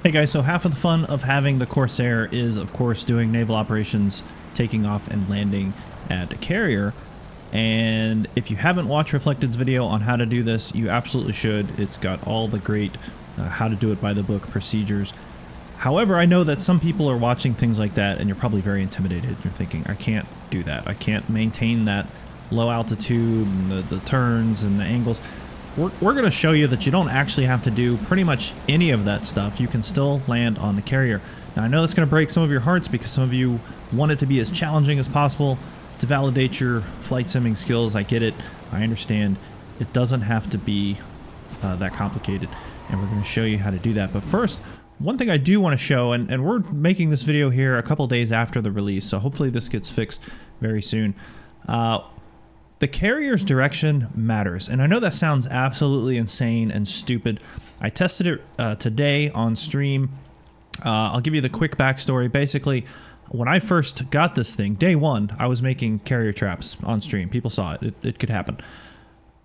Hey guys, so half of the fun of having the Corsair is of course doing naval operations, taking off and landing at a carrier. And if you haven't watched Reflected's video on how to do this, you absolutely should. It's got all the great how to do it by the book procedures. However, I know that some people are watching things like that and you're probably very intimidated. You're thinking, I can't do that. I can't maintain that low altitude and the turns and the angles. We're going to show you that you don't actually have to do pretty much any of that stuff. You can still land on the carrier. Now, I know that's going to break some of your hearts because some of you want it to be as challenging as possible to validate your flight simming skills. I get it. I understand. It doesn't have to be that complicated, and we're going to show you how to do that. But first, one thing I do want to show, and we're making this video here a couple days after the release, so hopefully this gets fixed very soon. The carrier's direction matters, and I know that sounds absolutely insane and stupid. I tested it today on stream. I'll give you the quick backstory. Basically, when I first got this thing, day one, I was making carrier traps on stream. People saw it. It could happen.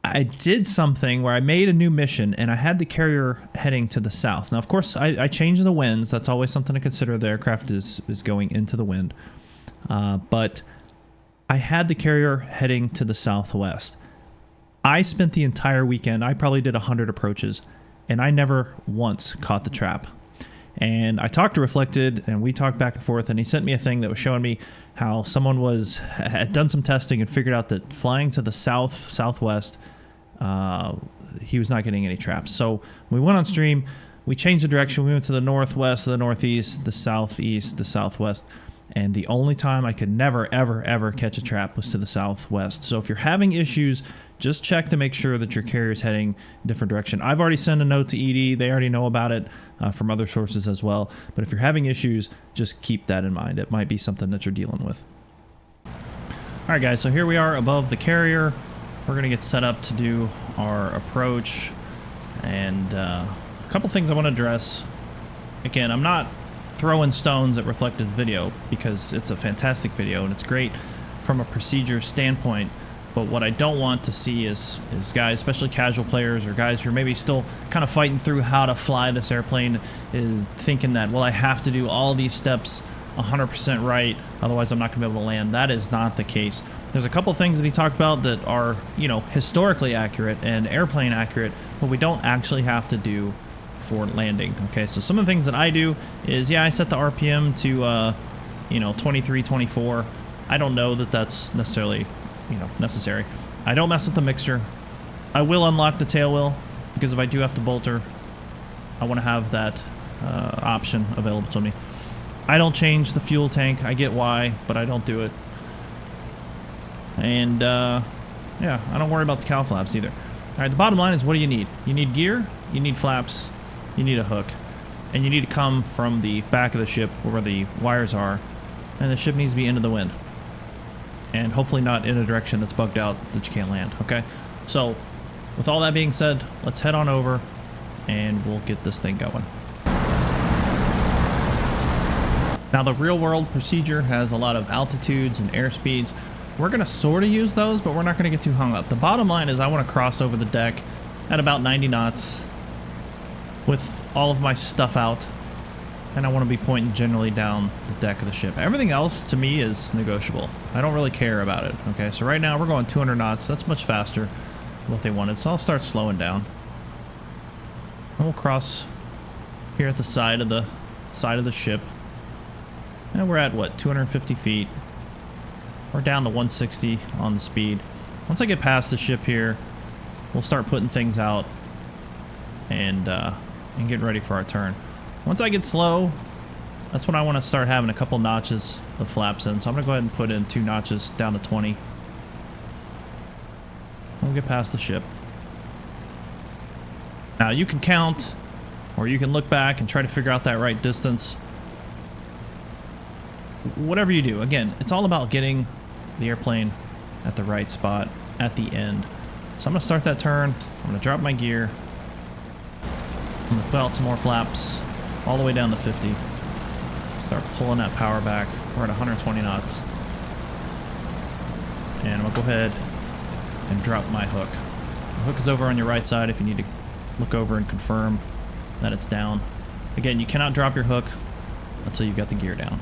I did something where I made a new mission, and I had the carrier heading to the south. Now, of course, I changed the winds. That's always something to consider. The aircraft is going into the wind. But I had the carrier heading to the southwest. I spent the entire weekend, I probably did 100 approaches, and I never once caught the trap. And I talked to Reflected, and we talked back and forth, and he sent me a thing that was showing me how someone had done some testing and figured out that flying to the southwest, he was not getting any traps. So we went on stream, we changed the direction, we went to the northwest, the northeast, the southeast, the southwest. And the only time I could never, ever, ever catch a trap was to the southwest. So if you're having issues, just check to make sure that your carrier is heading a different direction. I've already sent a note to ED. They already know about it from other sources as well. But if you're having issues, just keep that in mind. It might be something that you're dealing with. All right, guys. So here we are above the carrier. We're going to get set up to do our approach. And a couple things I want to address. Again, I'm not throwing stones at Reflected video because it's a fantastic video and it's great from a procedure standpoint, but what I don't want to see is guys, especially casual players or guys who are maybe still kind of fighting through how to fly this airplane, is thinking that, well, I have to do all these steps 100% right, otherwise I'm not gonna be able to land. That is not the case. There's a couple things that he talked about that are, you know, historically accurate and airplane accurate, but we don't actually have to do for landing. Okay, so some of the things that I do is, yeah, I set the RPM to you know, 23, 24. I don't know that that's necessarily, you know, necessary. I don't mess with the mixture. I will unlock the tail wheel because if I do have to bolter, I want to have that option available to me. I don't change the fuel tank. I get why, but I don't do it. And yeah, I don't worry about the cowl flaps either. All right, the bottom line is, what do you need? You need gear, you need flaps, you need a hook, and you need to come from the back of the ship where the wires are, and the ship needs to be into the wind, and hopefully not in a direction that's bugged out that you can't land. Okay, so with all that being said, let's head on over and we'll get this thing going. Now, the real world procedure has a lot of altitudes and airspeeds. We're going to sort of use those, but we're not going to get too hung up. The bottom line is I want to cross over the deck at about 90 knots with all of my stuff out, and I want to be pointing generally down the deck of the ship. Everything else to me is negotiable. I don't really care about it. Okay, so right now we're going 200 knots. That's much faster than what they wanted, so I'll start slowing down. And we'll cross here at the side of the ship. And we're at what, 250 feet. We're down to 160 on the speed. Once I get past the ship here, we'll start putting things out and getting ready for our turn. Once I get slow, that's when I want to start having a couple notches of flaps in. So I'm going to go ahead and put in 2 notches down to 20. We'll get past the ship. Now you can count, or you can look back and try to figure out that right distance. Whatever you do, again, it's all about getting the airplane at the right spot at the end. So I'm going to start that turn. I'm going to drop my gear. I'm going to put out some more flaps all the way down to 50. Start pulling that power back. We're at 120 knots. And I'm going to go ahead and drop my hook. The hook is over on your right side if you need to look over and confirm that it's down. Again, you cannot drop your hook until you've got the gear down.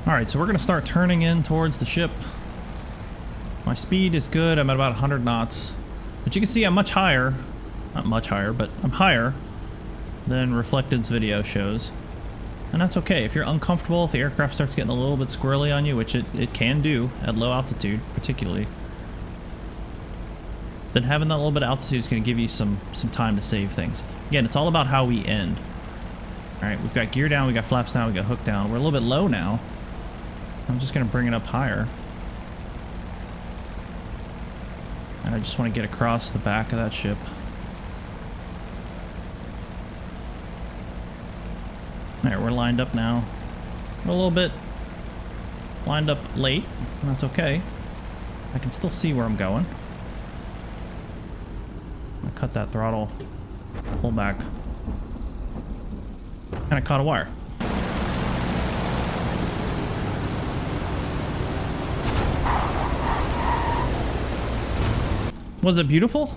Alright, so we're going to start turning in towards the ship. My speed is good. I'm at about 100 knots. But you can see I'm much higher. Not much higher, but I'm higher than Reflected's video shows. And that's okay. If you're uncomfortable, if the aircraft starts getting a little bit squirrely on you, which it can do at low altitude, particularly, then having that little bit of altitude is going to give you some time to save things. Again, it's all about how we end. Alright, we've got gear down, we got flaps down, we got hook down. We're a little bit low now. I'm just going to bring it up higher. And I just want to get across the back of that ship. Alright, we're lined up now. We're a little bit lined up late, and that's okay. I can still see where I'm going. I'm gonna cut that throttle, pull back. And I caught a wire. Was it beautiful?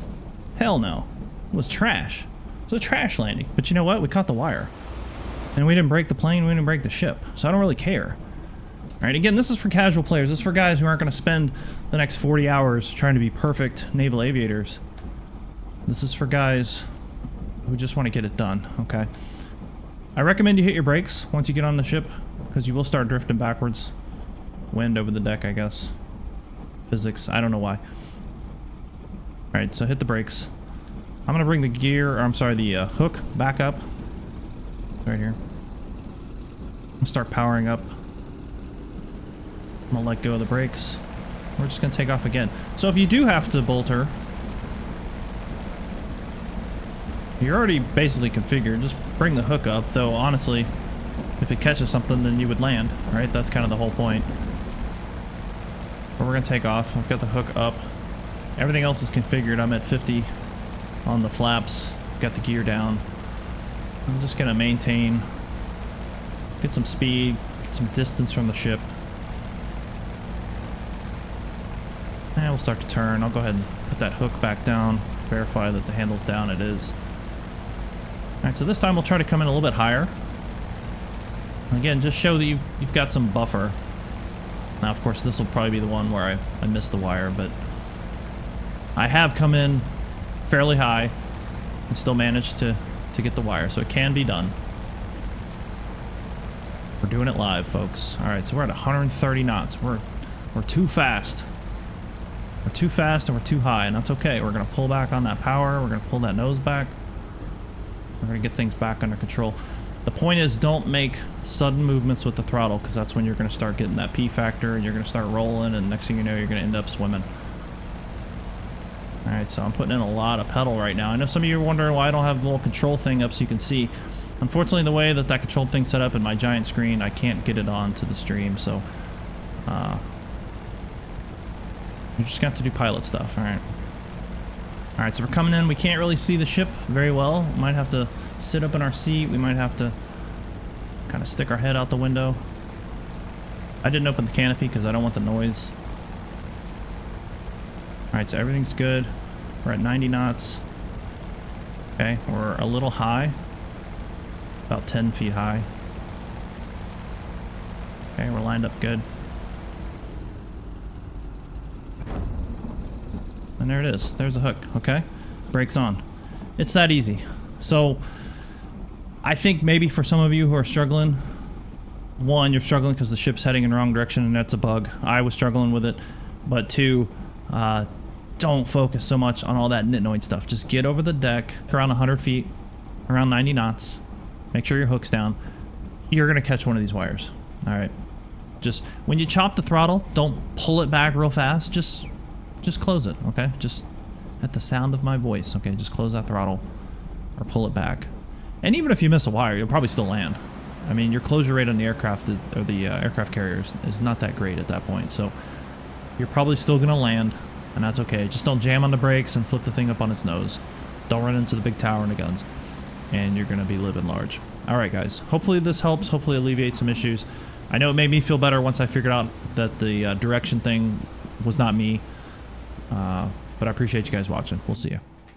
Hell no. It was trash. It was a trash landing. But you know what? We caught the wire. And we didn't break the plane, we didn't break the ship. So I don't really care. Alright, again, this is for casual players. This is for guys who aren't going to spend the next 40 hours trying to be perfect naval aviators. This is for guys who just want to get it done, okay? I recommend you hit your brakes once you get on the ship, because you will start drifting backwards. Wind over the deck, I guess. Physics, I don't know why. Alright, so hit the brakes. I'm going to bring the gear, or I'm sorry, the hook back up. Right here. I'll start powering up. I'm going to let go of the brakes. We're just going to take off again. So if you do have to bolt her, you're already basically configured. Just bring the hook up, though honestly, if it catches something, then you would land, right? That's kind of the whole point. But we're going to take off. I've got the hook up. Everything else is configured. I'm at 50 on the flaps. I've got the gear down. I'm just going to maintain, get some speed, get some distance from the ship. And we'll start to turn. I'll go ahead and put that hook back down, verify that the handle's down. It is. Alright, so this time we'll try to come in a little bit higher. Again, just show that you've got some buffer. Now, of course, this will probably be the one where I missed the wire, but I have come in fairly high and still managed to get the wire, so it can be done. We're doing it live, folks. Alright, so we're at 130 knots. We're too fast. We're too fast and we're too high, and that's okay. We're going to pull back on that power. We're going to pull that nose back. We're going to get things back under control. The point is, don't make sudden movements with the throttle, because that's when you're going to start getting that P factor, and you're going to start rolling, and next thing you know, you're going to end up swimming. Alright, so I'm putting in a lot of pedal right now. I know some of you are wondering why I don't have the little control thing up so you can see. Unfortunately, the way that control thing's set up in my giant screen, I can't get it onto the stream, so you're just going to have to do pilot stuff, alright. Alright, so we're coming in. We can't really see the ship very well. We might have to sit up in our seat. We might have to kind of stick our head out the window. I didn't open the canopy because I don't want the noise. Alright, so everything's good. We're at 90 knots. Okay, we're a little high. About 10 feet high. Okay, we're lined up good. And there it is. There's the hook, okay? Brakes on. It's that easy. So, I think maybe for some of you who are struggling, one, you're struggling because the ship's heading in the wrong direction and that's a bug. I was struggling with it. But two, don't focus so much on all that nitnoid stuff. Just get over the deck around 100 feet, around 90 knots. Make sure your hook's down. You're going to catch one of these wires. Alright. Just, when you chop the throttle, don't pull it back real fast. Just close it, okay? Just at the sound of my voice, okay? Just close that throttle or pull it back. And even if you miss a wire, you'll probably still land. I mean, your closure rate on the aircraft or the aircraft carriers is not that great at that point. So you're probably still going to land, and that's okay. Just don't jam on the brakes and flip the thing up on its nose. Don't run into the big tower and the guns, and you're going to be living large. All right, guys. Hopefully this helps. Hopefully alleviates some issues. I know it made me feel better once I figured out that the direction thing was not me. But I appreciate you guys watching. We'll see you.